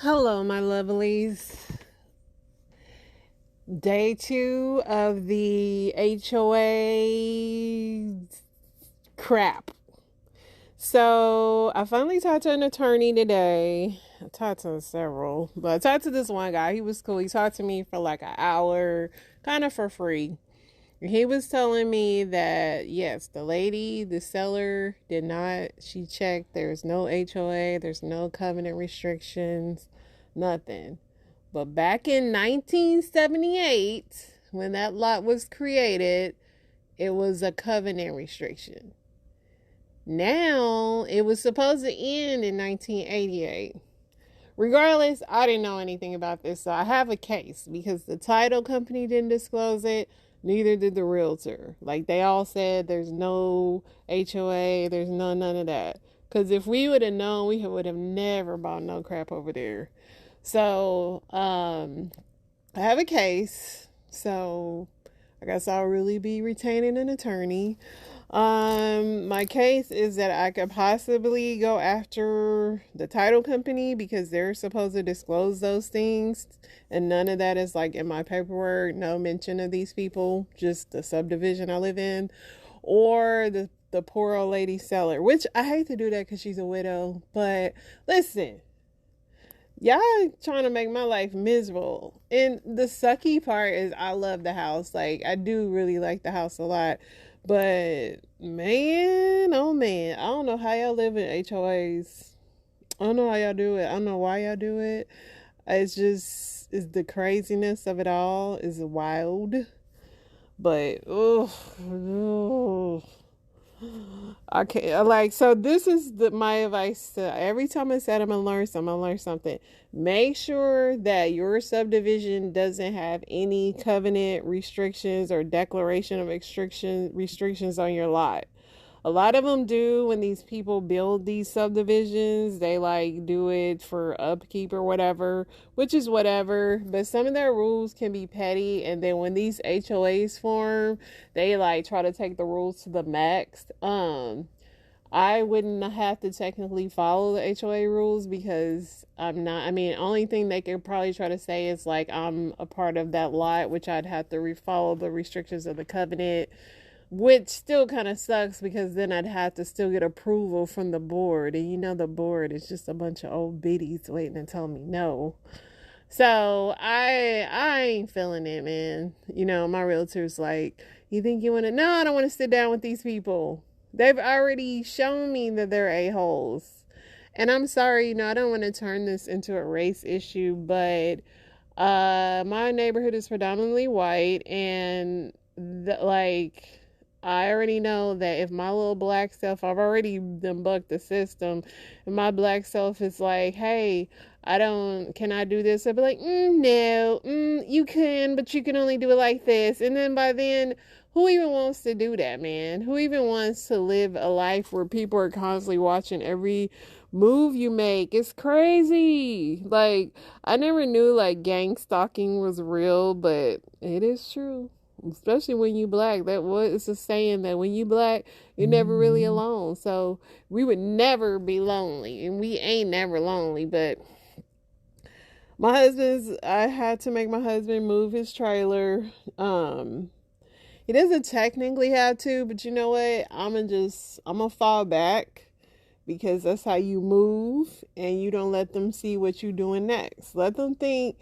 Hello, my lovelies. Day 2 of the HOA crap. So, I finally talked to an attorney today. I talked to several, but I talked to this one guy. He was cool. He talked to me for like an hour, kind of for free. He was telling me that, yes, the lady, the seller, did not, she checked. There's no HOA, there's no covenant restrictions, nothing. But back in 1978, when that lot was created, it was a covenant restriction. Now, it was supposed to end in 1988. Regardless, I didn't know anything about this, so I have a case because the title company didn't disclose it, neither did the realtor. Like, they all said there's no HOA, there's none of that. Because if we would have known, we would have never bought no crap over there. So, I have a case, so I guess I'll really be retaining an attorney. My case is that I could possibly go after the title company because they're supposed to disclose those things, and none of that is like in my paperwork. No mention of these people, just the subdivision I live in, or the poor old lady seller. Which I hate to do that because she's a widow, but listen. Y'all trying to make my life miserable. And the sucky part is I love the house. Like, I do really like the house a lot. But, man, oh man, I don't know how y'all live in HOAs. I don't know how y'all do it. I don't know why y'all do it. It's the craziness of it all is wild. But, oh. I can't like so this is my advice to every time I said I'm gonna learn something. Make sure that your subdivision doesn't have any covenant restrictions or declaration of restrictions on your lot. A lot of them do when these people build these subdivisions. They like do it for upkeep or whatever, which is whatever. But some of their rules can be petty. And then when these HOAs form, they like try to take the rules to the max. I wouldn't have to technically follow the HOA rules because I'm not. I mean, only thing they could probably try to say is like I'm a part of that lot, which I'd have to follow the restrictions of the covenant, which still kind of sucks because then I'd have to still get approval from the board. And you know, the board is just a bunch of old biddies waiting to tell me no. So I ain't feeling it, man. You know, my realtor's like, you think you want to? No, I don't want to sit down with these people. They've already shown me that they're a-holes. And I'm sorry, you know, I don't want to turn this into a race issue, but my neighborhood is predominantly white, and like I already know that if my little black self, I've already done bucked the system, and my black self is like, hey, can I do this? I'd be like, no, you can, but you can only do it like this. And then by then, who even wants to do that, man? Who even wants to live a life where people are constantly watching every move you make? It's crazy. Like, I never knew like gang stalking was real, but it is true. Especially when you black. It's a saying that when you black, you're never really alone. So we would never be lonely, and we ain't never lonely. But I had to make my husband move his trailer. He doesn't technically have to, but you know what? I'm gonna fall back because that's how you move, and you don't let them see what you're doing next. Let them think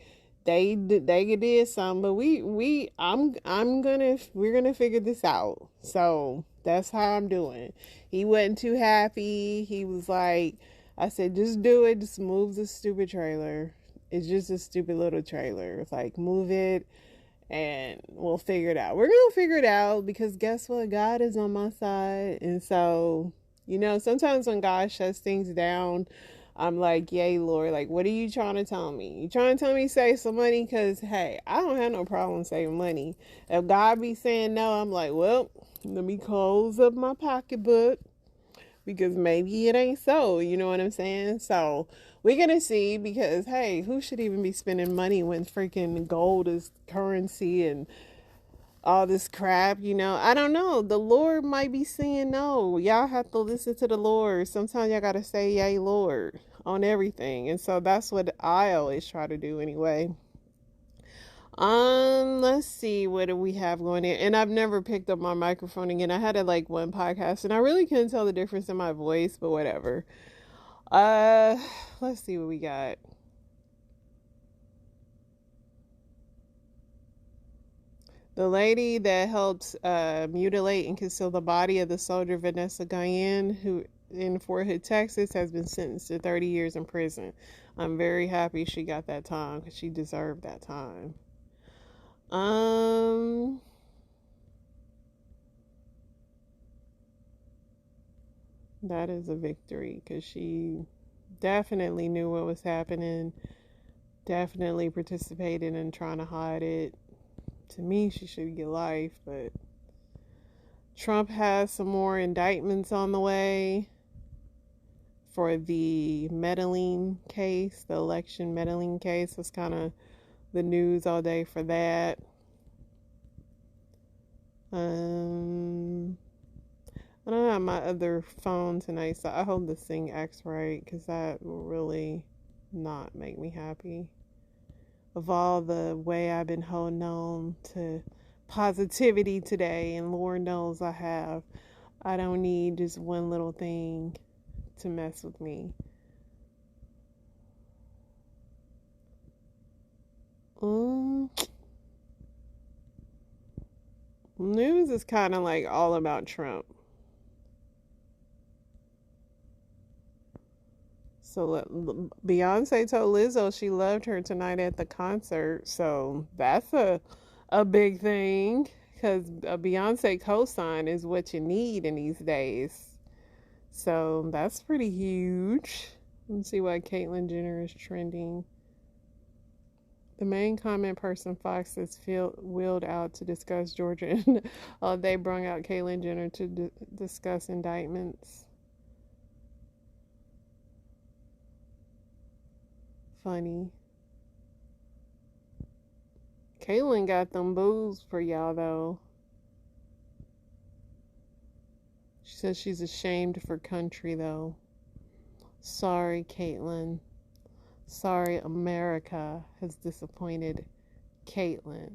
they did something, but we're gonna figure this out. So that's how I'm doing. He wasn't too happy. He was like, I said, just do it. Just move the stupid trailer. It's just a stupid little trailer. It's like, move it and we'll figure it out. We're gonna figure it out because guess what? God is on my side. And so, you know, sometimes when God shuts things down, I'm like, yay, Lord, like, what are you trying to tell me? You trying to tell me save some money? Because, hey, I don't have no problem saving money. If God be saying no, I'm like, well, let me close up my pocketbook because maybe it ain't so. You know what I'm saying? So we're going to see because, hey, who should even be spending money when freaking gold is currency and all this crap, you know? I don't know. The Lord might be saying no. Y'all have to listen to the Lord. Sometimes y'all got to say, yay, Lord. on everything. And so that's what I always try to do anyway. Let's see, what do we have going in? And I've never picked up my microphone again. I had it like one podcast and I really couldn't tell the difference in my voice, but whatever. Uh, let's see what we got. The lady that helped mutilate and conceal the body of the soldier Vanessa Guillen, who in Fort Hood, Texas, has been sentenced to 30 years in prison. I'm very happy she got that time because she deserved that time. Um, that is a victory because she definitely knew what was happening, definitely participated in trying to hide it. To me, she should get life, but Trump has some more indictments on the way for the meddling case, the election meddling case. Was kind of the news all day for that. I don't have my other phone tonight, so I hope this thing acts right because that will really not make me happy. Of all the way I've been holding on to positivity today, and Lord knows I have, I don't need just one little thing to mess with me. News is kind of like all about Trump. So Beyonce told Lizzo she loved her tonight at the concert. So that's a big thing because a Beyonce cosign is what you need in these days. So that's pretty huge. Let's see why Caitlyn Jenner is trending. The main comment person Fox is wheeled out to discuss Georgia. And they brung out Caitlyn Jenner to discuss indictments. Funny. Caitlyn got them boos for y'all though. She says she's ashamed for country though. Sorry, Caitlyn. Sorry, America has disappointed Caitlyn.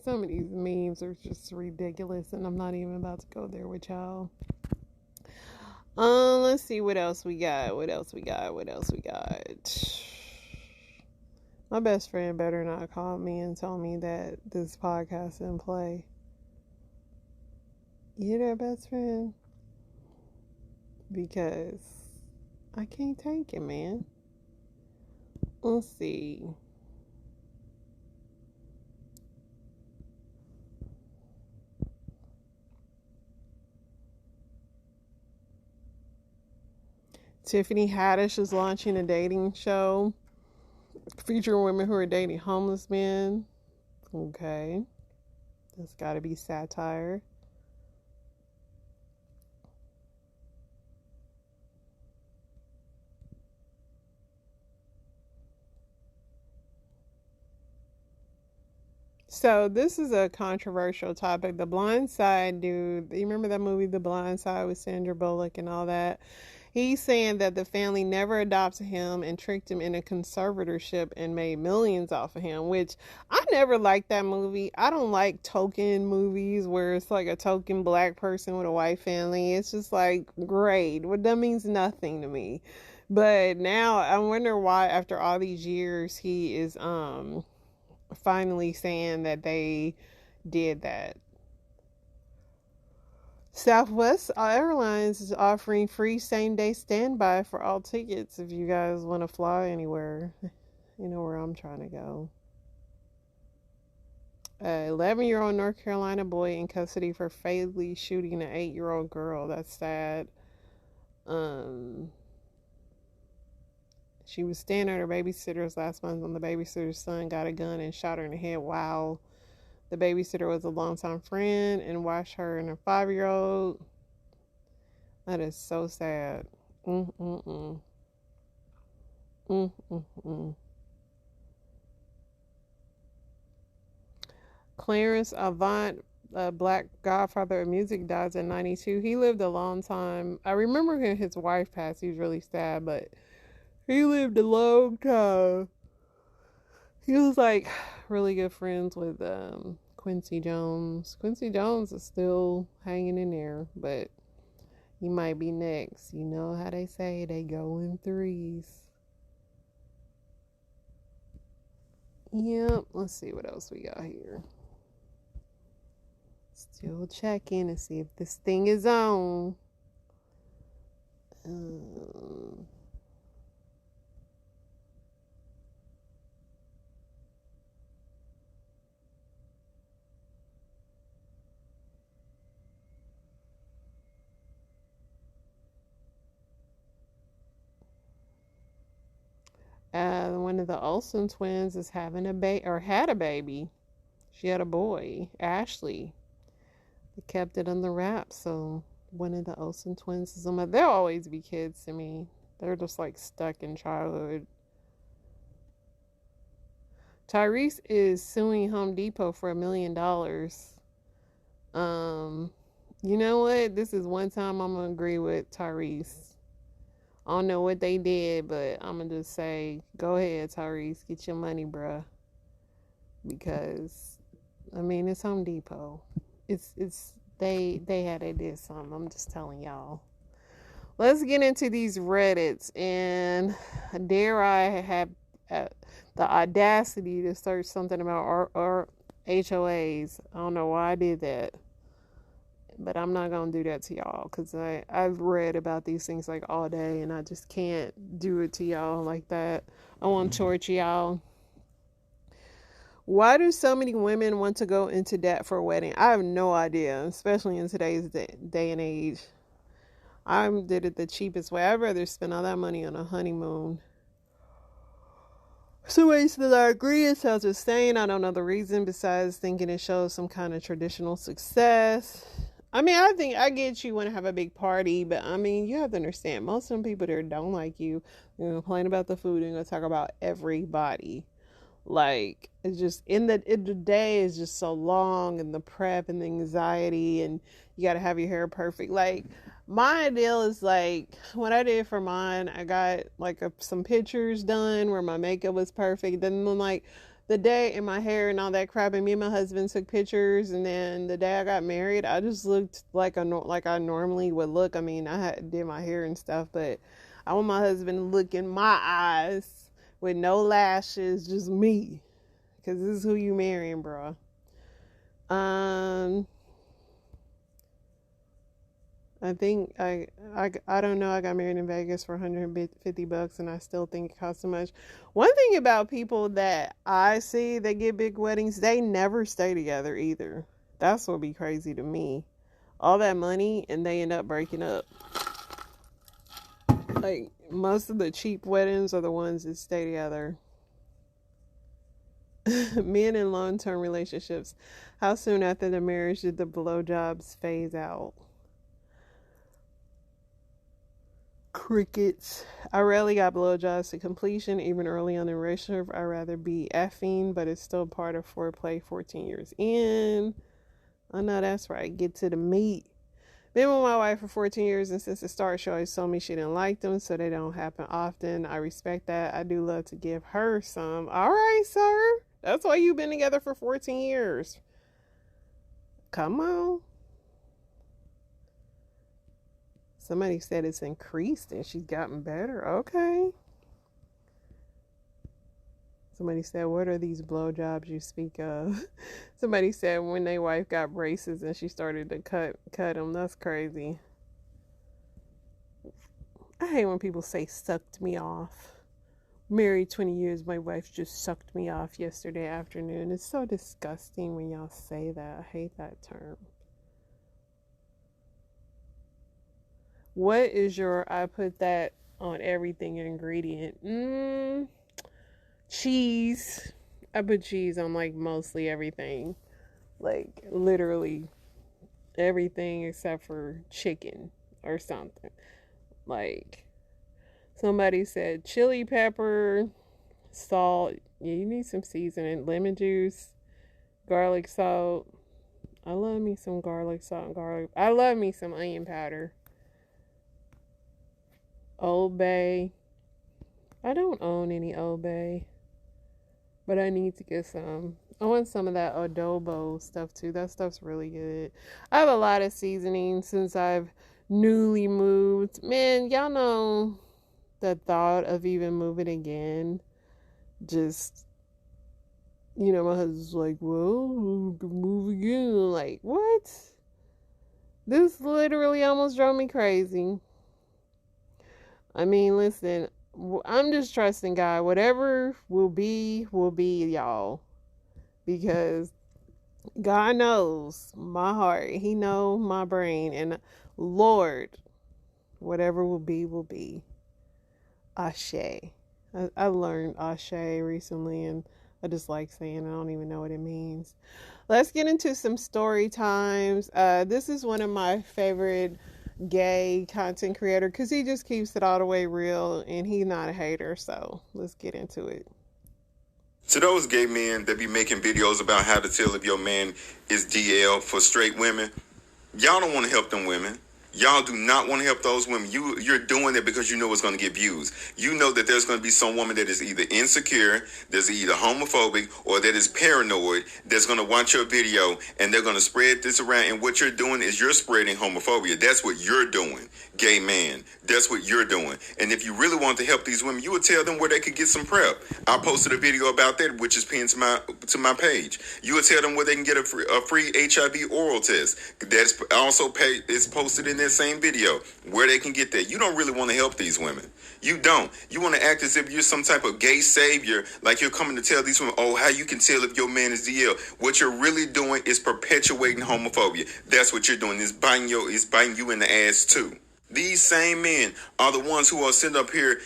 Some of these memes are just ridiculous, and I'm not even about to go there with y'all. Let's see what else we got. What else we got? My best friend better not call me and tell me that this podcast didn't play. You their best friend? Because I can't take it, man. Let's see. Tiffany Haddish is launching a dating show featuring women who are dating homeless men. Okay. That's got to be satire. So this is a controversial topic. The Blind Side dude, you remember that movie The Blind Side with Sandra Bullock and all that? He's saying that the family never adopted him and tricked him into conservatorship and made millions off of him, which I never liked that movie. I don't like token movies where it's like a token black person with a white family. It's just like, great. Well, that means nothing to me. But now I wonder why after all these years he is finally saying that they did that. Southwest Airlines is offering free same-day standby for all tickets if you guys want to fly anywhere. You know where I'm trying to go. 11-year-old North Carolina boy in custody for fatally shooting an 8-year-old girl. That's sad. She was staying at her babysitter's last month when the babysitter's son got a gun and shot her in the head while the babysitter was a longtime friend and watched her and her 5-year-old. That is so sad. Clarence Avant Black Godfather of Music, dies at 92. He lived a long time. I remember when his wife passed. He was really sad, but he lived a long time. He was like really good friends with Quincy Jones. Quincy Jones is still hanging in there, but he might be next. You know how they say they go in threes. Yep, let's see what else we got here. Still checking to see if this thing is on. One of the Olsen twins is having a baby, or had a baby. She had a boy, Ashley. They kept it under wraps, so one of the Olsen twins is on my. They'll always be kids to me. They're just like stuck in childhood. Tyrese is suing Home Depot for $1 million. You know what? This is one time I'm gonna agree with Tyrese. I don't know what they did, but I'm gonna just say, go ahead, Tyrese, get your money, bruh. Because I mean, it's Home Depot. It's they did something. I'm just telling y'all. Let's get into these Reddits, and dare I have the audacity to search something about our HOAs. I don't know why I did that, but I'm not gonna do that to y'all because I've read about these things like all day, and I just can't do it to y'all like that. I want to torture y'all. Why do so many women want to go into debt for a wedding? I have no idea, especially in today's day and age. I did it the cheapest way. I'd rather spend all that money on a honeymoon. Somebody said I agree. It sounds insane. I don't know the reason besides thinking it shows some kind of traditional success. I mean, I think I get you want to have a big party, but I mean, you have to understand most of them people there don't like you. They're going to complain about the food. They're going to talk about everybody. Like, it's just the day is just so long, and the prep and the anxiety, and you got to have your hair perfect. Like, my ideal is like what I did for mine. I got like some pictures done where my makeup was perfect. Then like the day and my hair and all that crap, and me and my husband took pictures. And then the day I got married, I just looked like I normally would look. I mean, did my hair and stuff, but I want my husband to look in my eyes with no lashes, just me, because this is who you marrying, bro. I think I don't know. I got married in Vegas for $150, and I still think it costs so much. One thing about people that I see that get big weddings, they never stay together either. That's what be crazy to me. All that money, and they end up breaking up. Like, most of the cheap weddings are the ones that stay together. Men in long-term relationships, how soon after the marriage did the blowjobs phase out? Crickets. I rarely got blowjobs to completion, even early on in the relationship. I'd rather be effing, but it's still part of foreplay 14 years in. I know that's right. Get to the meat. Been with my wife for 14 years, and since the start, she always told me she didn't like them, so they don't happen often. I respect that. I do love to give her some. All right, sir. That's why you've been together for 14 years. Come on. Somebody said it's increased and she's gotten better. Okay. Somebody said, what are these blowjobs you speak of? Somebody said when their wife got braces and she started to cut them. That's crazy. I hate when people say sucked me off. Married 20 years, my wife just sucked me off yesterday afternoon. It's so disgusting when y'all say that. I hate that term. What is your, I put that on everything ingredient? Cheese. I put cheese on like mostly everything. Like literally everything except for chicken or something. Like somebody said chili pepper, salt. Yeah, you need some seasoning, lemon juice, garlic salt. I love me some garlic, salt, and garlic. I love me some onion powder. Old Bay. I don't own any Old Bay, but I need to get some. I want some of that adobo stuff too. That stuff's really good. I have a lot of seasoning since I've newly moved. Man, y'all know the thought of even moving again. Just, my husband's like, well, we can move again. Like, what? This literally almost drove me crazy. I mean, listen, I'm just trusting God. Whatever will be, y'all. Because God knows my heart. He knows my brain. And Lord, whatever will be, will be. Ashe. I learned Ashe recently, and I just like saying it. I don't even know what it means. Let's get into some story times. This is one of my favorite gay content creator because he just keeps it all the way real, and he's not a hater. So let's get into it. To those gay men that be making videos about how to tell if your man is DL for straight women, y'all don't want to help them women. Y'all do not want to help those women. You're doing it because you know it's going to get views. You know that there's going to be some woman that is either insecure, that's either homophobic, or that is paranoid, that's going to watch your video, and they're going to spread this around. And what you're doing is you're spreading homophobia. That's what you're doing, gay man. That's what you're doing. And if you really want to help these women, you would tell them where they could get some PrEP. I posted a video about that, which is pinned to my page. You would tell them where they can get a free HIV oral test. That's also is posted in that same video, where they can get that. You don't really want to help these women. You don't. You want to act as if you're some type of gay savior, like you're coming to tell these women, oh, how you can tell if your man is DL. What you're really doing is perpetuating homophobia. That's what you're doing. It's biting you in the ass too. These same men are the ones who are sitting up here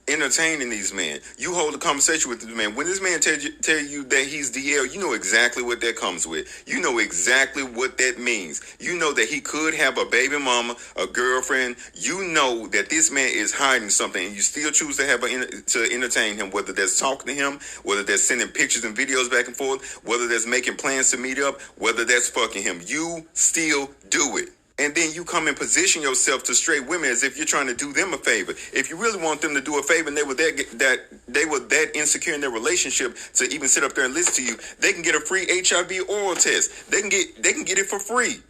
entertaining these men. You hold a conversation with this man. When this man tell you that he's DL, you know exactly what that comes with. You know exactly what that means. You know that he could have a baby mama, a girlfriend. You know that this man is hiding something, and you still choose to to entertain him, whether that's talking to him, whether that's sending pictures and videos back and forth, whether that's making plans to meet up, whether that's fucking him. You still do it. And then you come and position yourself to straight women as if you're trying to do them a favor. If you really want them to do a favor, and they were that insecure in their relationship to even sit up there and listen to you, they can get a free HIV oral test. They can get it for free.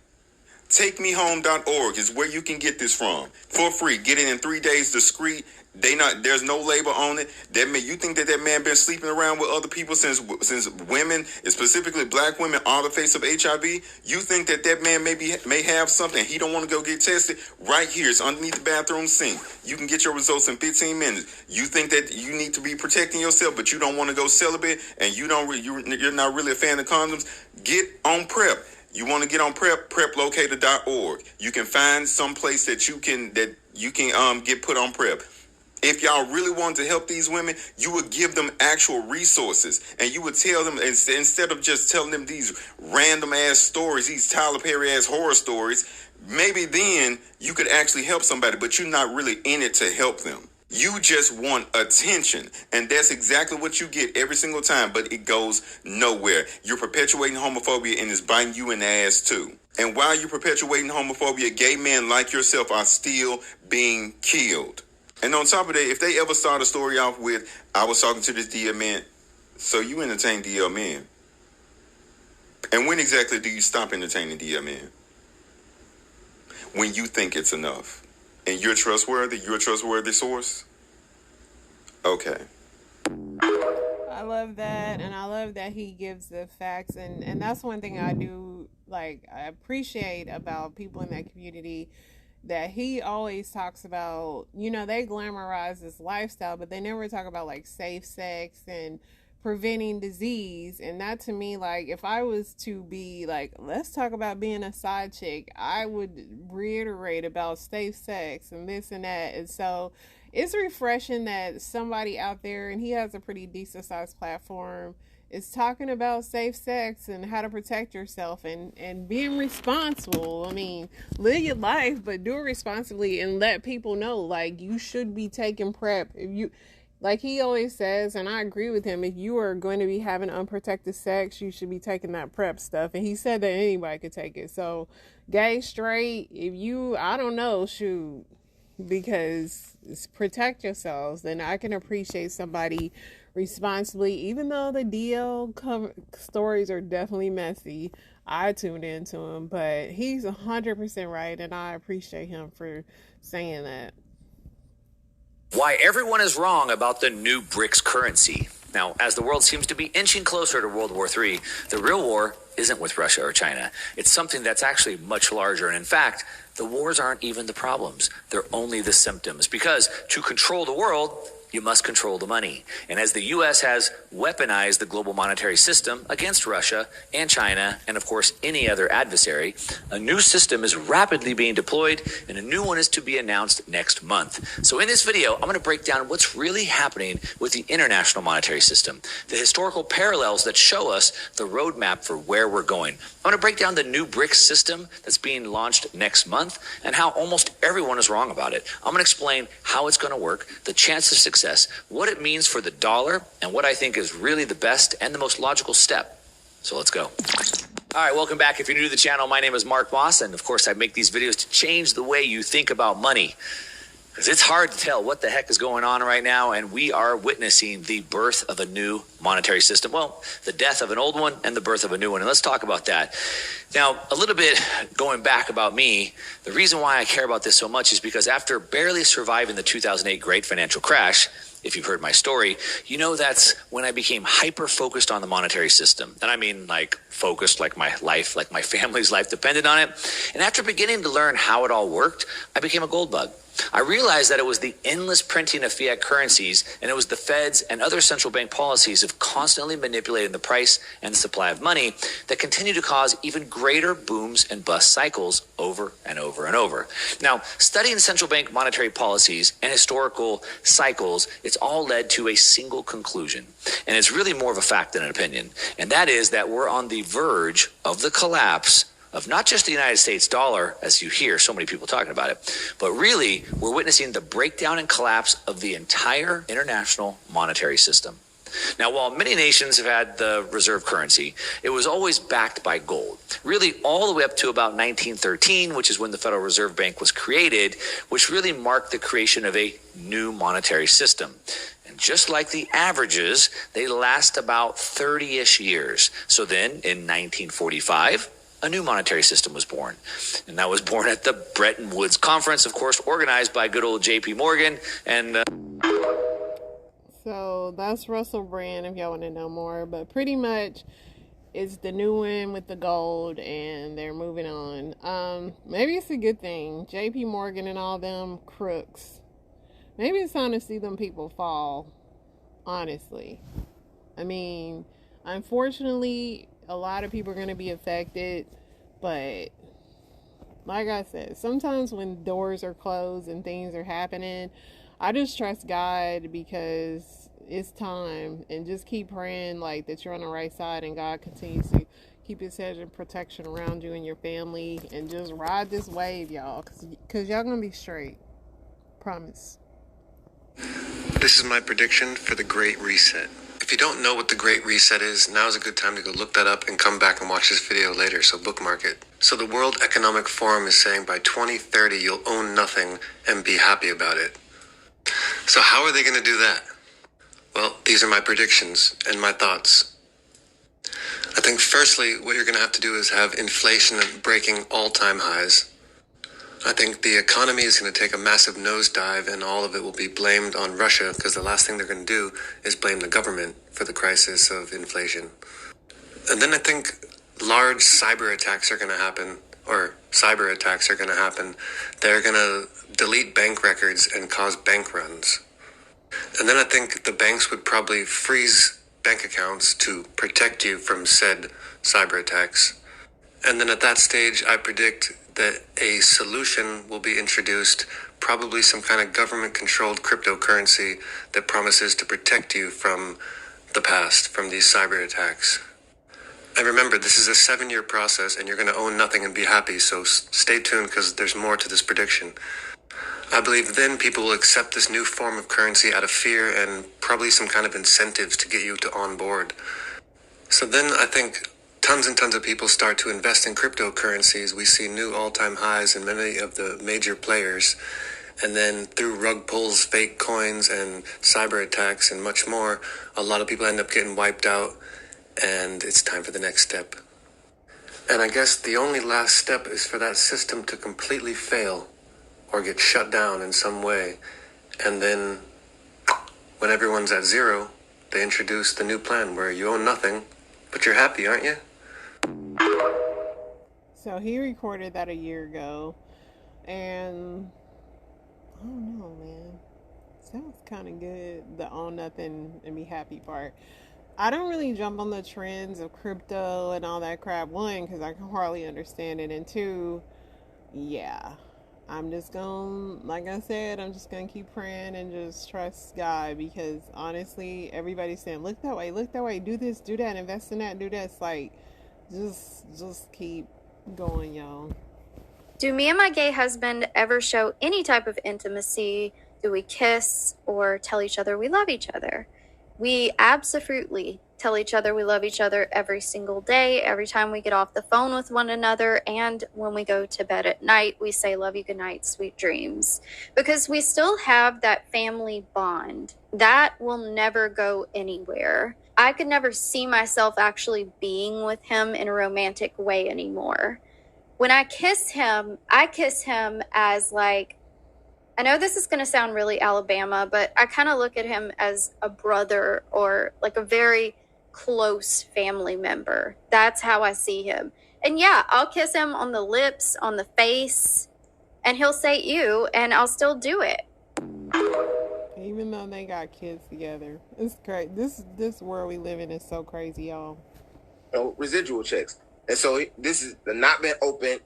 TakeMeHome.org is where you can get this from for free. Get it in 3 days, discreet. There's no label on it. You think that man been sleeping around with other people since women, and specifically black women, are the face of HIV? You think that man may have something he don't want to go get tested? Right here, it's underneath the bathroom sink. You can get your results in 15 minutes. You think that you need to be protecting yourself, but you don't want to go celibate, and you're not really a fan of condoms? Get on PrEP. You want to get on PrEP? PrEPlocator.org. You can find some place that you can get put on PrEP. If y'all really wanted to help these women, you would give them actual resources, and you would tell them, instead of just telling them these random ass stories, these Tyler Perry ass horror stories, maybe then you could actually help somebody, but you're not really in it to help them. You just want attention, and that's exactly what you get every single time, but it goes nowhere. You're perpetuating homophobia, and it's biting you in the ass too. And while you're perpetuating homophobia, gay men like yourself are still being killed. And on top of that, if they ever start a story off with, I was talking to this DL man, so you entertain DL men. And when exactly do you stop entertaining DL men? When you think it's enough. And you're a trustworthy source? Okay. I love that, and I love that he gives the facts, and that's one thing I do, I appreciate about people in that community, that he always talks about, they glamorize this lifestyle, but they never talk about safe sex and preventing disease. And that, to me, if I was to be let's talk about being a side chick, I would reiterate about safe sex and this and that. And so it's refreshing that somebody out there, and he has a pretty decent sized platform, is talking about safe sex and how to protect yourself and being responsible. I mean, live your life, but do it responsibly, and let people know, you should be taking PrEP. Like he always says, and I agree with him, if you are going to be having unprotected sex, you should be taking that PrEP stuff. And he said that anybody could take it. So, gay, straight, if you, I don't know, shoot, because protect yourselves, then I can appreciate somebody responsibly, even though the DL stories are definitely messy. I tuned into him, but he's 100% right, and I appreciate him for saying that. Why everyone is wrong about the new BRICS currency. Now, as the world seems to be inching closer to World War III, the real war isn't with Russia or China. It's something that's actually much larger. And in fact, the wars aren't even the problems. They're only the symptoms. Because to control the world, you must control the money. And as the U.S. has weaponized the global monetary system against Russia and China, and of course any other adversary, a new system is rapidly being deployed, and a new one is to be announced next month. So in this video, I'm going to break down what's really happening with the international monetary system, the historical parallels that show us the roadmap for where we're going. I'm going to break down the new BRICS system that's being launched next month and how almost everyone is wrong about it. I'm going to explain how it's going to work, the chance of success, what it means for the dollar, and what I think is really the best and the most logical step. So let's go. All right, welcome back. If you're new to the channel, my name is Mark Moss, and of course I make these videos to change the way you think about money. Because it's hard to tell what the heck is going on right now, and we are witnessing the birth of a new monetary system. Well, the death of an old one and the birth of a new one, and let's talk about that. Now, a little bit going back about me, the reason why I care about this so much is because after barely surviving the 2008 great financial crash, if you've heard my story, you know that's when I became hyper-focused on the monetary system. And I mean like focused like my life, like my family's life depended on it. And after beginning to learn how it all worked, I became a gold bug. I realized that it was the endless printing of fiat currencies, and it was the Feds and other central bank policies of constantly manipulating the price and the supply of money that continue to cause even greater booms and bust cycles over and over and over. Now, studying central bank monetary policies and historical cycles, it's all led to a single conclusion. And it's really more of a fact than an opinion. And that is that we're on the verge of the collapse of not just the United States dollar, as you hear so many people talking about it, but really we're witnessing the breakdown and collapse of the entire international monetary system. Now, while many nations have had the reserve currency, it was always backed by gold, really all the way up to about 1913, which is when the Federal Reserve Bank was created, which really marked the creation of a new monetary system. And just like the averages, they last about 30-ish years. So then in 1945, a new monetary system was born. And that was born at the Bretton Woods Conference, of course, organized by good old J.P. Morgan. And so that's Russell Brand, if y'all want to know more. But pretty much, it's the new one with the gold, and they're moving on. Maybe it's a good thing. J.P. Morgan and all them crooks. Maybe it's time to see them people fall, honestly. I mean, unfortunately, a lot of people are going to be affected, but like I said, sometimes when doors are closed and things are happening, I just trust God because it's time, and just keep praying like that you're on the right side and God continues to keep his hedge of protection around you and your family, and just ride this wave, y'all, because y'all going to be straight. Promise. This is my prediction for the Great Reset. If you don't know what the Great Reset is, now is a good time to go look that up and come back and watch this video later, so bookmark it. So the World Economic Forum is saying by 2030 you'll own nothing and be happy about it. So how are they going to do that? Well, these are my predictions and my thoughts. I think firstly, what you're going to have to do is have inflation breaking all-time highs. I think the economy is going to take a massive nosedive, and all of it will be blamed on Russia, because the last thing they're going to do is blame the government for the crisis of inflation. And then I think large cyber attacks are going to happen, or cyber attacks are going to happen. They're going to delete bank records and cause bank runs. And then I think the banks would probably freeze bank accounts to protect you from said cyber attacks. And then at that stage, I predict that a solution will be introduced, probably some kind of government-controlled cryptocurrency that promises to protect you from the past, from these cyber attacks. And remember, this is a 7-year process, and you're going to own nothing and be happy, so stay tuned because there's more to this prediction. I believe then people will accept this new form of currency out of fear and probably some kind of incentives to get you to on board. So then I think tons and tons of people start to invest in cryptocurrencies. We see new all-time highs in many of the major players. And then through rug pulls, fake coins, and cyber attacks, and much more, a lot of people end up getting wiped out, and it's time for the next step. And I guess the only last step is for that system to completely fail or get shut down in some way. And then when everyone's at zero, they introduce the new plan where you own nothing, but you're happy, aren't you? So he recorded that a year ago, and I don't know, man. Sounds kind of good, the own nothing and be happy part. I don't really jump on the trends of crypto and all that crap. One, because I can hardly understand it, and two, yeah, I'm just gonna, like I said, I'm just gonna keep praying and just trust God, because honestly, everybody's saying, look that way, do this, do that, invest in that, do that. It's like, just keep going, y'all. Do me and my gay husband ever show any type of intimacy? Do we kiss or tell each other we love each other? We absolutely tell each other we love each other every single day, every time we get off the phone with one another, and when we go to bed at night, we say love you, good night, sweet dreams, because we still have that family bond. That will never go anywhere. I could never see myself actually being with him in a romantic way anymore. When I kiss him as like, I know this is going to sound really Alabama, but I kind of look at him as a brother or like a very close family member. That's how I see him. And yeah, I'll kiss him on the lips, on the face, and he'll say ew, and I'll still do it. Even though they got kids together. It's crazy. This world we live in is so crazy, y'all. Residual checks. And so this is not been opened.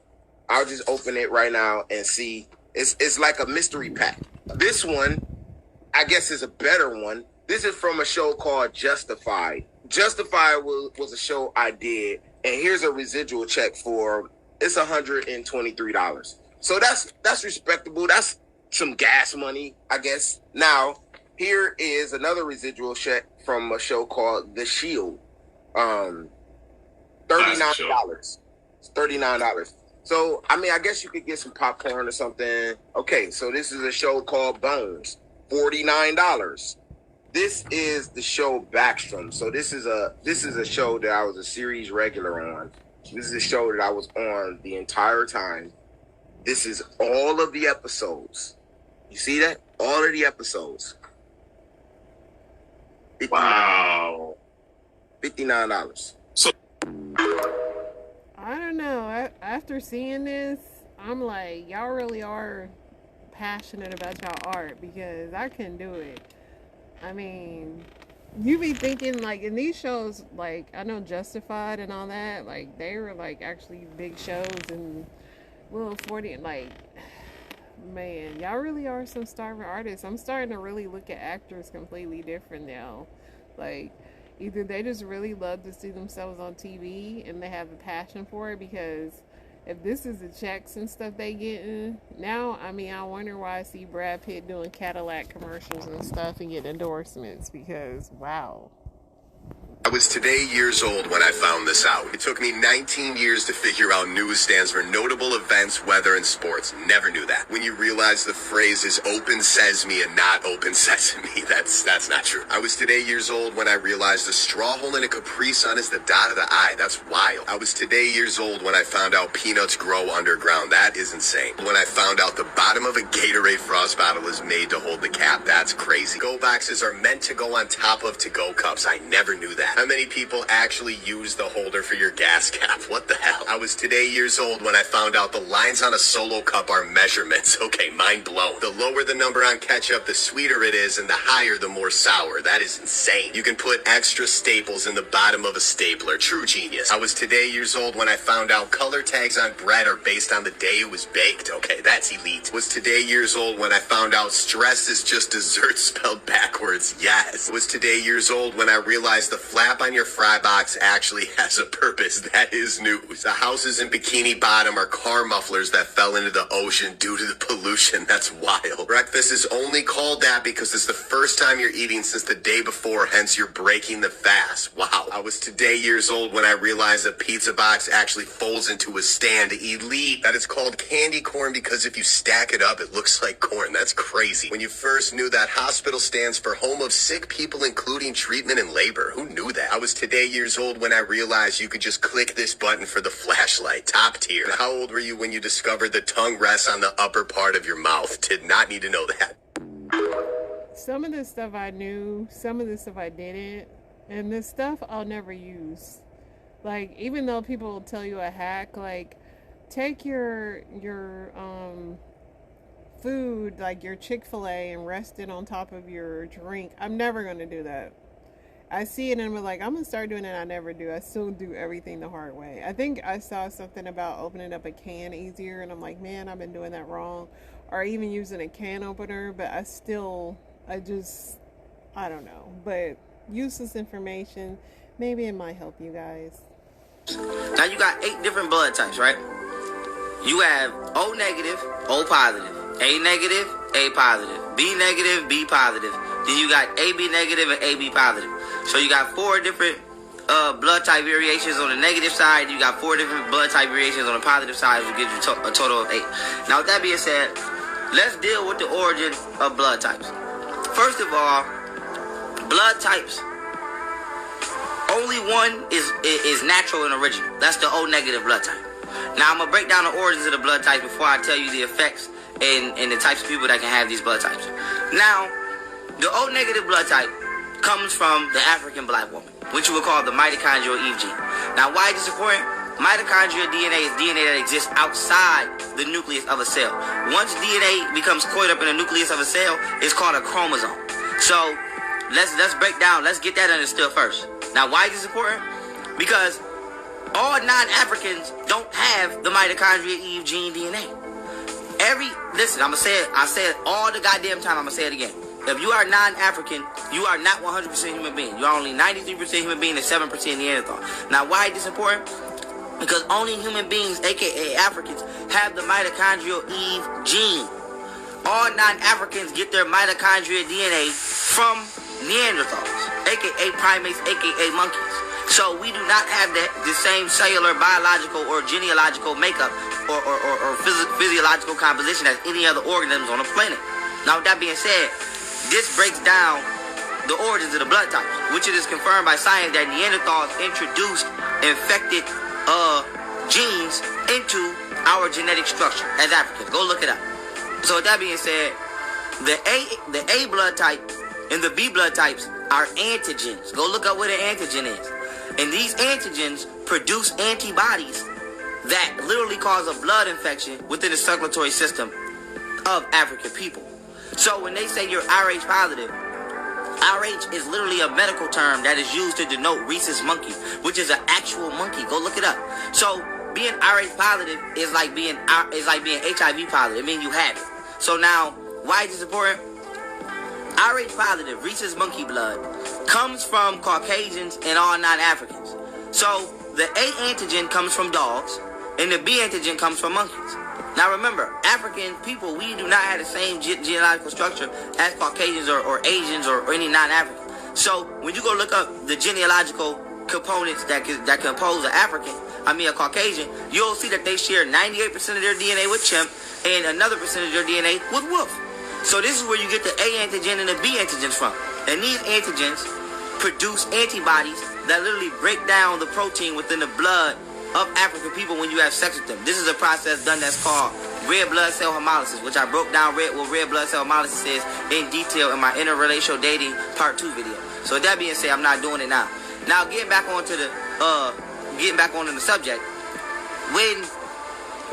I'll just open it right now and see. It's like a mystery pack. This one, I guess, is a better one. This is from a show called Justified. Justified was a show I did, and here's a residual check for, it's $123. So that's respectable. That's some gas money, I guess. Now, here is another residual check from a show called The Shield. $39. $39. So, I mean, I guess you could get some popcorn or something. Okay, so this is a show called Bones. $49. This is the show Backstrom. So this is a show that I was a series regular on. This is a show that I was on the entire time. This is all of the episodes. You see that? All of the episodes. Wow. $59. I don't know. After seeing this, I'm like, y'all really are passionate about y'all art, because I couldn't do it. I mean, you be thinking, like, in these shows, like, I know Justified and all that, like, they were, like, actually big shows, and Little 40, like, man, y'all really are some starving artists. I'm starting to really look at actors completely different now. Like, either they just really love to see themselves on TV and they have a passion for it, because if this is the checks and stuff they getting now, I mean, I wonder why I see Brad Pitt doing Cadillac commercials and stuff and getting endorsements, because wow. I was today years old when I found this out. It took me 19 years to figure out news stands for notable events, weather, and sports. Never knew that. When you realize the phrase is open sesame and not open sesame, that's not true. I was today years old when I realized the straw hole in a Capri Sun is the dot of the eye. That's wild. I was today years old when I found out peanuts grow underground. That is insane. When I found out the bottom of a Gatorade Frost bottle is made to hold the cap. That's crazy. Go boxes are meant to go on top of to-go cups. I never knew that. How many people actually use the holder for your gas cap? What the hell? I was today years old when I found out the lines on a Solo cup are measurements. Okay, mind blown. The lower the number on ketchup, the sweeter it is, and the higher, the more sour. That is insane. You can put extra staples in the bottom of a stapler. True genius. I was today years old when I found out color tags on bread are based on the day it was baked. Okay, that's elite. Was today years old when I found out stress is just dessert spelled backwards. Yes. Was today years old when I realized the flour crap on your fry box actually has a purpose. That is news. The houses in Bikini Bottom are car mufflers that fell into the ocean due to the pollution. That's wild. Breakfast is only called that because it's the first time you're eating since the day before, hence you're breaking the fast. Wow. I was today years old when I realized a pizza box actually folds into a stand. Elite. That is called candy corn because if you stack it up, it looks like corn. That's crazy. When you first knew that hospital stands for home of sick people, including treatment and labor. Who knew that? I was today years old when I realized you could just click this button for the flashlight. Top tier. How old were you when you discovered the tongue rests on the upper part of your mouth? Did not need to know that. Some of this stuff I knew, some of this stuff I didn't, and this stuff I'll never use. Like, even though people will tell you a hack, like, take your food, like your Chick-fil-A, and rest it on top of your drink. I'm never going to do that. I see it and I'm like, I'm going to start doing it. I never do. I still do everything the hard way. I think I saw something about opening up a can easier, and I'm like, man, I've been doing that wrong. Or even using a can opener, but I don't know. But useless information, maybe it might help you guys. Now you got 8 different blood types, right? You have O negative, O positive, A negative, A positive, B negative, B positive. Then you got AB negative and AB positive. So you got 4 different blood type variations on the negative side. You got 4 different blood type variations on the positive side, which gives you a total of 8. Now with that being said, let's deal with the origin of blood types. First of all, blood types, only one is natural and original. That's the O negative blood type. Now I'm going to break down the origins of the blood types before I tell you the effects and the types of people that can have these blood types. Now, the O negative blood type comes from the African black woman, which you would call the mitochondrial Eve gene. Now, why is this important? Mitochondrial DNA is DNA that exists outside the nucleus of a cell. Once DNA becomes coiled up in the nucleus of a cell, it's called a chromosome. So, let's break down, let's get that understood first. Now, why is this important? Because all non-Africans don't have the mitochondrial Eve gene DNA. Listen, I say it all the goddamn time, I'm gonna say it again. If you are non-African, you are not 100% human being. You are only 93% human being and 7% Neanderthal. Now, why is this important? Because only human beings, aka Africans, have the mitochondrial Eve gene. All non-Africans get their mitochondrial DNA from Neanderthals, aka primates, aka monkeys. So we do not have the same cellular, biological, or genealogical makeup or physiological composition as any other organisms on the planet. Now, with that being said, this breaks down the origins of the blood types, which it is confirmed by science that Neanderthals introduced infected genes into our genetic structure as Africans. Go look it up. So with that being said, the A blood type and the B blood types are antigens. Go look up what an antigen is. And these antigens produce antibodies that literally cause a blood infection within the circulatory system of African people. So when they say you're Rh positive, Rh is literally a medical term that is used to denote rhesus monkey, which is an actual monkey. Go look it up. So being Rh positive is like being HIV positive. It means you have it. So now, why is this important? Rh positive, rhesus monkey blood, comes from Caucasians and all non-Africans. So the A antigen comes from dogs, and the B antigen comes from monkeys. Now remember, African people, we do not have the same genealogical structure as Caucasians or Asians or any non-African. So when you go look up the genealogical components that compose a Caucasian, you'll see that they share 98% of their DNA with chimp and another percentage of their DNA with wolf. So this is where you get the A antigen and the B antigens from. And these antigens produce antibodies that literally break down the protein within the blood of African people when you have sex with them. This is a process done that's called red blood cell hemolysis, which I broke down what red blood cell hemolysis is in detail in my interrelational dating part 2 video. So with that being said, I'm not doing it now. Now getting back onto the subject, when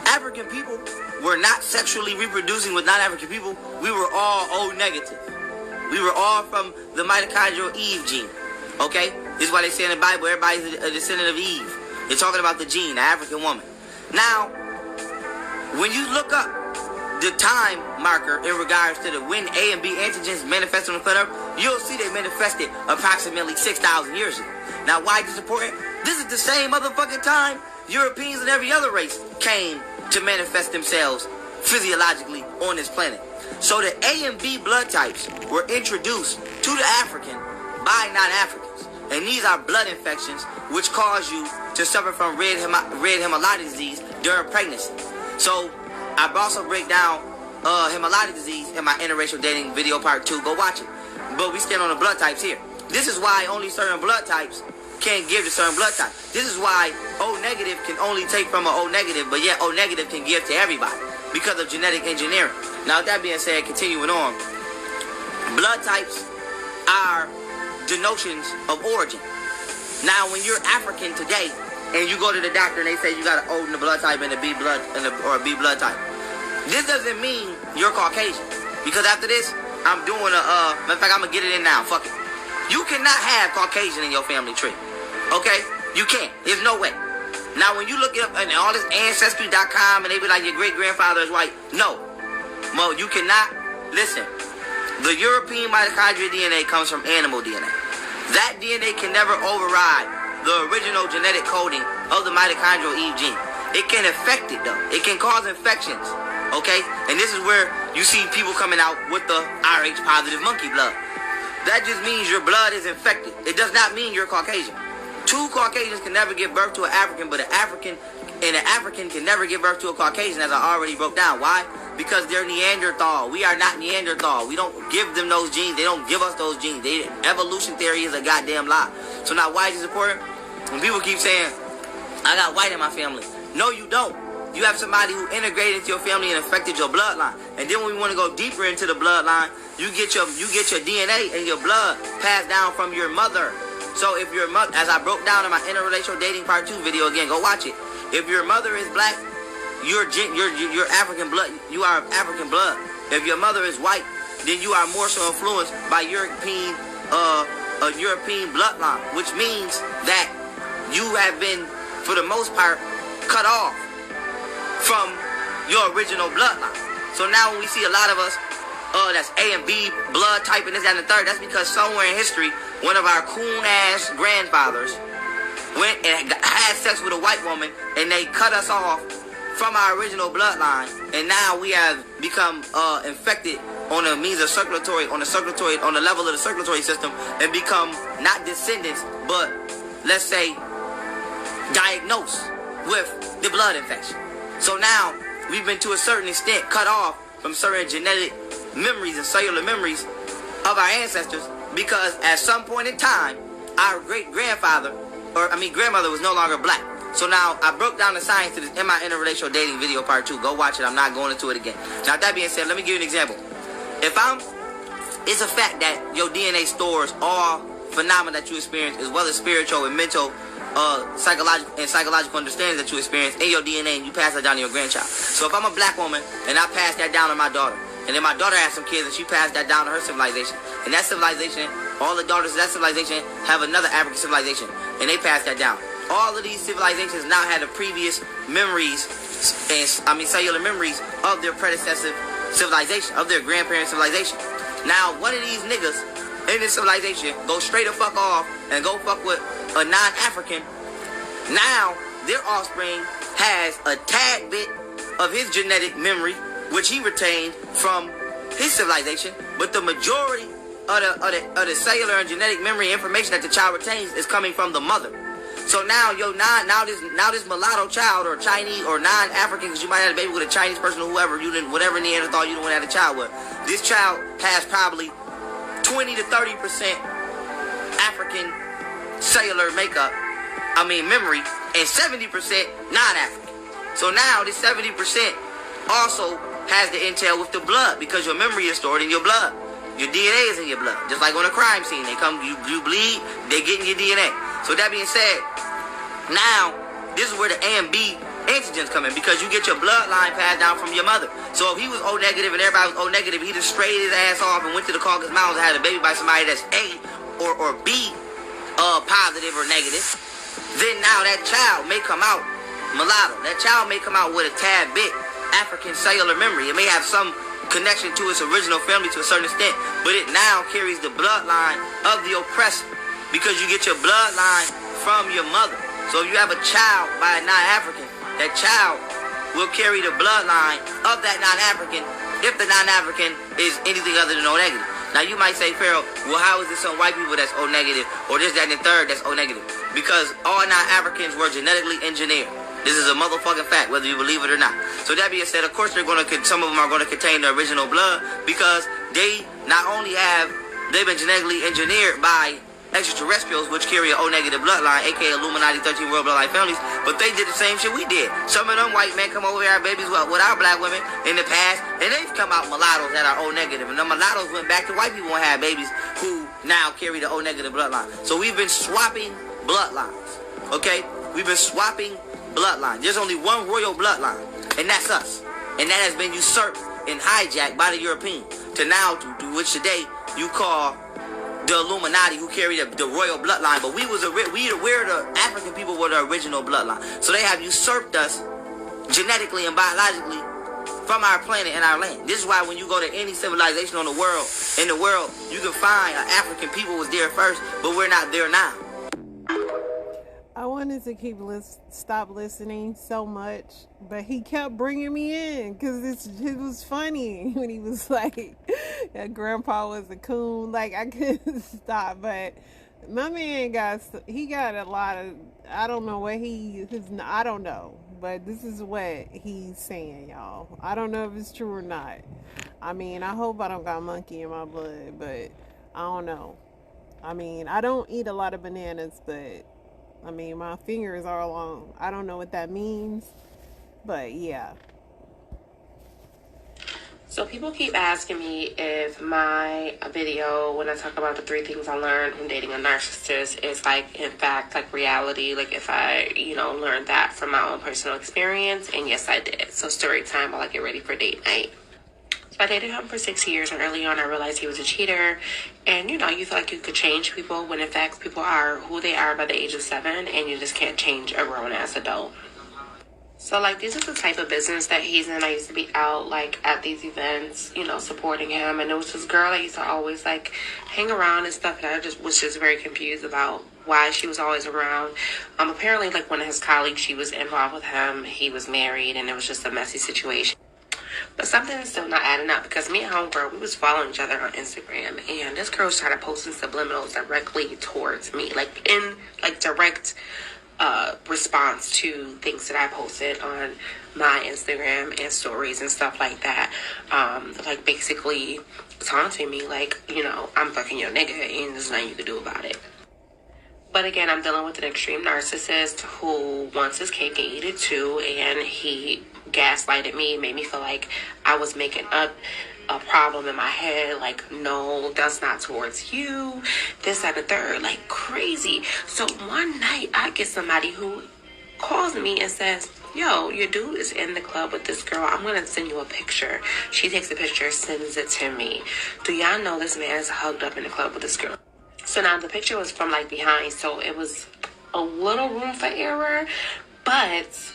African people were not sexually reproducing with non-African people, we were all O negative. We were all from the mitochondrial Eve gene. Okay? This is why they say in the Bible, everybody's a descendant of Eve. They're talking about the gene, the African woman. Now, when you look up the time marker in regards to the when A and B antigens manifest on the planet Earth, you'll see they manifested approximately 6,000 years ago. Now, why is this important? This is the same motherfucking time Europeans and every other race came to manifest themselves physiologically on this planet. So the A and B blood types were introduced to the African by non-Africans. And these are blood infections which cause you to suffer from red hemolytic disease during pregnancy. So I also break down hemolytic disease in my interracial dating video part 2. Go watch it. But we stand on the blood types here. This is why only certain blood types can give to certain blood types. This is why O negative can only take from an O negative, but yet O negative can give to everybody because of genetic engineering. Now, with that being said, continuing on, blood types are denotions of origin. Now, when you're African today and you go to the doctor and they say you got an O in the blood type and a B blood or a B blood type, this doesn't mean you're Caucasian. Because after this, I'm doing matter of fact, I'm gonna get it in now. Fuck it. You cannot have Caucasian in your family tree. Okay? You can't. There's no way. Now, when you look it up and all this Ancestry.com and they be like, your great-grandfather is white. No. Well, you cannot. Listen. The European mitochondrial DNA comes from animal DNA. That DNA can never override the original genetic coding of the mitochondrial Eve gene. It can affect it, though. It can cause infections. Okay? And this is where you see people coming out with the Rh-positive monkey blood. That just means your blood is infected. It does not mean you're Caucasian. Two Caucasians can never give birth to an African, but an African can never give birth to a Caucasian, as I already broke down. Why? Because they're Neanderthal. We are not Neanderthal. We don't give them those genes. They don't give us those genes. Evolution theory is a goddamn lie. So now, why is this important? When people keep saying, I got white in my family. No, you don't. You have somebody who integrated into your family and affected your bloodline. And then when we want to go deeper into the bloodline, you get your DNA and your blood passed down from your mother. So if your mother, as I broke down in my interrelational dating part 2 video, again, go watch it. If your mother is black, you're African blood. You are African blood. If your mother is white, then you are more so influenced by European bloodline, which means that you have been, for the most part, cut off from your original bloodline. So now when we see a lot of us, that's A and B blood type and this, that, and the third, that's because somewhere in history, one of our coon-ass grandfathers went and had sex with a white woman and they cut us off from our original bloodline, and now we have become infected on the means of on the level of the circulatory system, and become not descendants, but let's say diagnosed with the blood infection. So now we've been to a certain extent cut off from certain genetic memories and cellular memories of our ancestors, because at some point in time our grandmother was no longer black. So now I broke down the science to this in my interrelational dating video part 2. Go watch it. I'm not going into it again. Now, that being said, let me give you an example. It's a fact that your DNA stores all phenomena that you experience, as well as spiritual and mental, psychological understanding that you experience in your DNA, and you pass that down to your grandchild. So if I'm a black woman and I pass that down to my daughter, and then my daughter has some kids and she passed that down to her civilization, and that civilization, all the daughters of that civilization have another African civilization, and they pass that down. All of these civilizations now had the previous memories, cellular memories of their predecessor civilization, of their grandparent civilization. Now, one of these niggas in this civilization go straight the fuck off and go fuck with a non-African. Now, their offspring has a tad bit of his genetic memory, which he retained from his civilization, but the majority of the cellular and genetic memory information that the child retains is coming from the mother. So now this mulatto child, or Chinese or non-African, because you might have a baby with a Chinese person or whoever, whatever Neanderthal you don't want to have a child with, this child has probably 20 to 30% African cellular memory, and 70% non-African. So now this 70% also has the intel with the blood, because your memory is stored in your blood. Your DNA is in your blood. Just like on a crime scene, you bleed, they get in your DNA. So that being said, now this is where the A and B antigens come in, because you get your bloodline passed down from your mother. So if he was O negative and everybody was O negative, he just sprayed his ass off and went to the Caucasus Mountains and had a baby by somebody that's A or B positive or negative. Then now that child may come out mulatto. That child may come out with a tad bit African cellular memory. It may have some connection to its original family to a certain extent, but it now carries the bloodline of the oppressor because you get your bloodline from your mother. So if you have a child by a non-African, that child will carry the bloodline of that non-African if the non-African is anything other than O negative. Now you might say, Pharaoh, well, how is this some white people that's O negative or this, that, and the third that's O negative? Because all non-Africans were genetically engineered. This is a motherfucking fact, whether you believe it or not. So that being said, of course some of them are going to contain the original blood because they not only they've been genetically engineered by extraterrestrials, which carry an O negative bloodline, aka Illuminati 13 World Bloodline Families, but they did the same shit we did. Some of them white men come over here, have babies with our black women in the past, and they've come out mulattoes that are O negative, and the mulattoes went back to white people and had babies who now carry the O negative bloodline. So we've been swapping bloodlines, okay? We've been swapping bloodlines. There's only one royal bloodline, and that's us. And that has been usurped and hijacked by the Europeans to now, to which today you call the Illuminati, who carry the royal bloodline. But we're the African people were the original bloodline. So they have usurped us genetically and biologically from our planet and our land. This is why when you go to any civilization in the world, you can find African people was there first, but we're not there now. I wanted to stop listening so much, but he kept bringing me in because it was funny when he was like, yeah, Grandpa was a coon. Like, I couldn't stop, but my man got a lot of, I don't know what I don't know, but this is what he's saying, y'all. I don't know if it's true or not. I mean, I hope I don't got monkey in my blood, but I don't know. I mean, I don't eat a lot of bananas, but I mean, my fingers are long. I don't know what that means, but yeah. So people keep asking me if my video, when I talk about the 3 things I learned from dating a narcissist, is like, in fact, like reality. Like if I, learned that from my own personal experience. And yes, I did. So story time while I get ready for date night. So I dated him for 6 years, and early on I realized he was a cheater. And you feel like you could change people when in fact people are who they are by the age of 7, and you just can't change a grown-ass adult. So like this is the type of business that he's in. I used to be out like at these events, supporting him, and there was this girl I used to always like hang around and stuff, and I was just very confused about why she was always around. Apparently like one of his colleagues, she was involved with him. He was married, and it was just a messy situation. But something is still not adding up because me and homegirl, we was following each other on Instagram, and this girl started posting subliminals directly towards me, like in like direct response to things that I posted on my Instagram and stories and stuff like that. Like basically taunting me like, I'm fucking your nigga and there's nothing you can do about it. But again, I'm dealing with an extreme narcissist who wants his cake and eat it too, and he gaslighted me, made me feel like I was making up a problem in my head, like, no, that's not towards you, this, that, and the third, like crazy. So one night I get somebody who calls me and says, yo, your dude is in the club with this girl. I'm going to send you a picture. She takes a picture, sends it to me. Do y'all know this man is hugged up in the club with this girl? So now the picture was from like behind, so it was a little room for error, but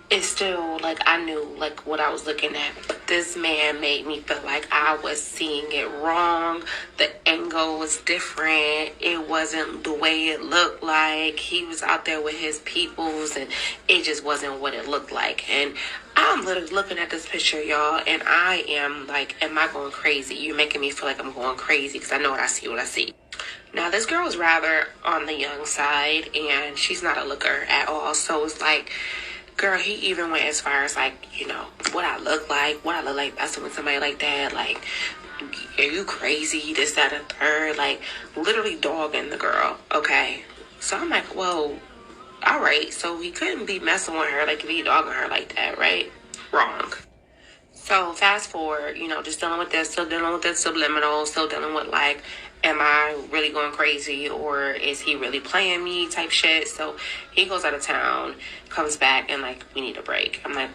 it's still like I knew like what I was looking at. But this man made me feel like I was seeing it wrong. The angle was different. It wasn't the way it looked like. He was out there with his peoples, and it just wasn't what it looked like. And I'm literally looking at this picture, y'all, and I am like, am I going crazy? You're making me feel like I'm going crazy because I know what I see. Now, this girl is rather on the young side, and she's not a looker at all. So it's like, girl, he even went as far as like, what I look like messing with somebody like that. Like, are you crazy? This, that, and third. Like, literally dogging the girl. Okay. So I'm like, whoa, all right. So he couldn't be messing with her like if he dogging her like that, right? Wrong. So fast forward, just dealing with this, still dealing with the subliminal, still dealing with like, am I really going crazy or is he really playing me type shit? So he goes out of town, comes back, and like, we need a break. I'm like,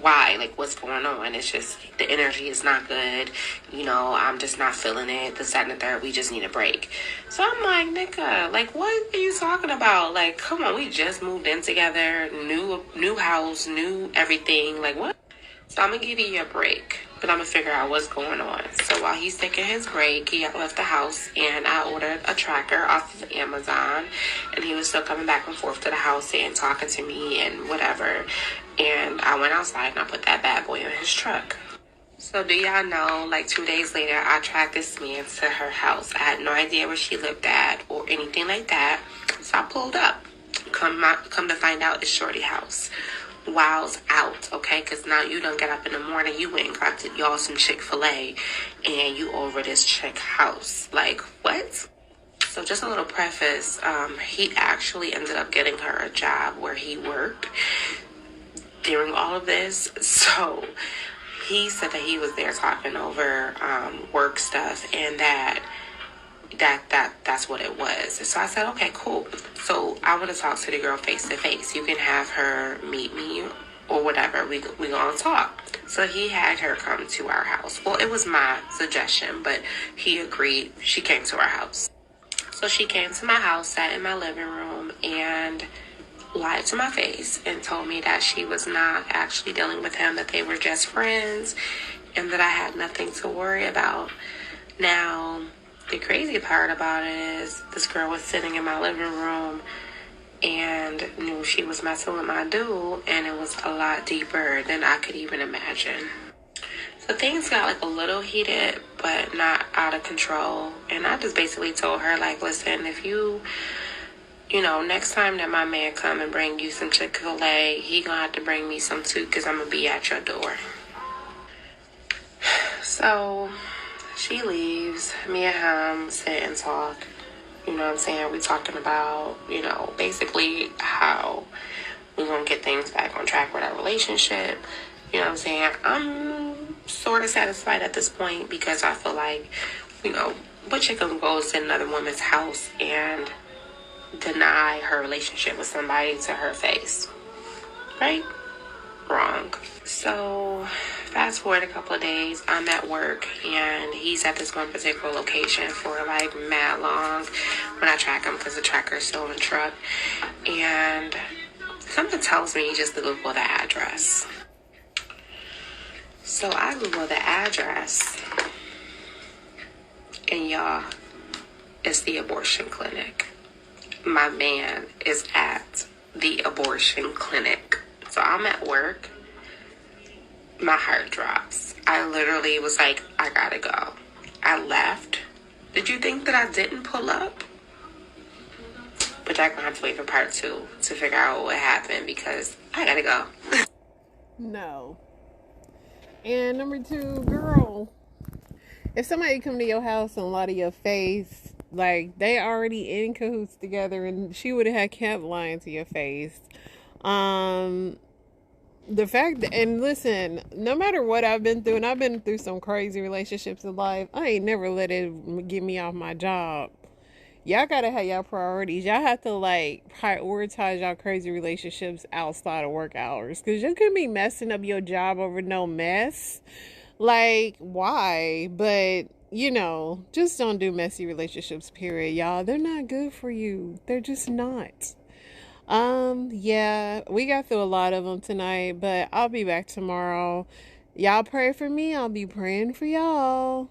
why? Like, what's going on? It's just the energy is not good. You know, I'm just not feeling it. The second and third, we just need a break. So I'm like, nigga, like, what are you talking about? Like, come on, we just moved in together, new house, new everything. Like, what? So I'm gonna give you a break, but I'm gonna figure out what's going on. So while he's taking his break, he had left the house, and I ordered a tracker off of Amazon, and he was still coming back and forth to the house and talking to me and whatever. And I went outside and I put that bad boy in his truck. So do y'all know, like 2 days later, I tracked this man to her house. I had no idea where she lived at or anything like that. So I pulled up. Come to find out, it's Shorty house. Wild's out, okay? Because now you don't get up in the morning, you went and got y'all some Chick-fil-A, and you over this chick house. Like, what? So just a little preface, he actually ended up getting her a job where he worked during all of this. So he said that he was there talking over work stuff, and that's what it was. So I said, okay, cool. So I want to talk to the girl face to face. You can have her meet me or whatever. We gonna talk. So he had her come to our house. Well, it was my suggestion, but he agreed. She came to our house. So she came to my house, sat in my living room, and lied to my face and told me that she was not actually dealing with him, that they were just friends, and that I had nothing to worry about. Now, the crazy part about it is this girl was sitting in my living room and knew she was messing with my dude, and it was a lot deeper than I could even imagine. So things got like a little heated, but not out of control. And I just basically told her, like, listen, if you know, next time that my man come and bring you some Chick-fil-A, he gonna have to bring me some too, because I'm gonna be at your door. So she leaves. Me and him sit and talk. You know what I'm saying? We talking about, you know, basically how we're going to get things back on track with our relationship. You know what I'm saying? I'm sort of satisfied at this point because I feel like, you know, what chick goes to another woman's house and deny her relationship with somebody to her face? Right? Wrong. So fast forward a couple of days, I'm at work and he's at this one particular location for like mad long when I track him, because the tracker is still in the truck, and something tells me just to Google the address. So I Google the address, and y'all, it's the abortion clinic. My man is at the abortion clinic. So I'm at work. My heart drops. I literally was like, I gotta go. I left. Did you think that I didn't pull up? But y'all gonna have to wait for part 2 to figure out what happened, because I gotta go. No. And number 2, girl, if somebody come to your house and lie to your face, like, they already in cahoots together, and she would have kept lying to your face. The fact that, and listen, no matter what I've been through, and I've been through some crazy relationships in life, I ain't never let it get me off my job. Y'all gotta have y'all priorities. Y'all have to, like, prioritize y'all crazy relationships outside of work hours, because you could be messing up your job over no mess. Like, why? But, you know, just don't do messy relationships, period, y'all. They're not good for you. They're just not. Yeah, we got through a lot of them tonight, but I'll be back tomorrow. Y'all pray for me. I'll be praying for y'all.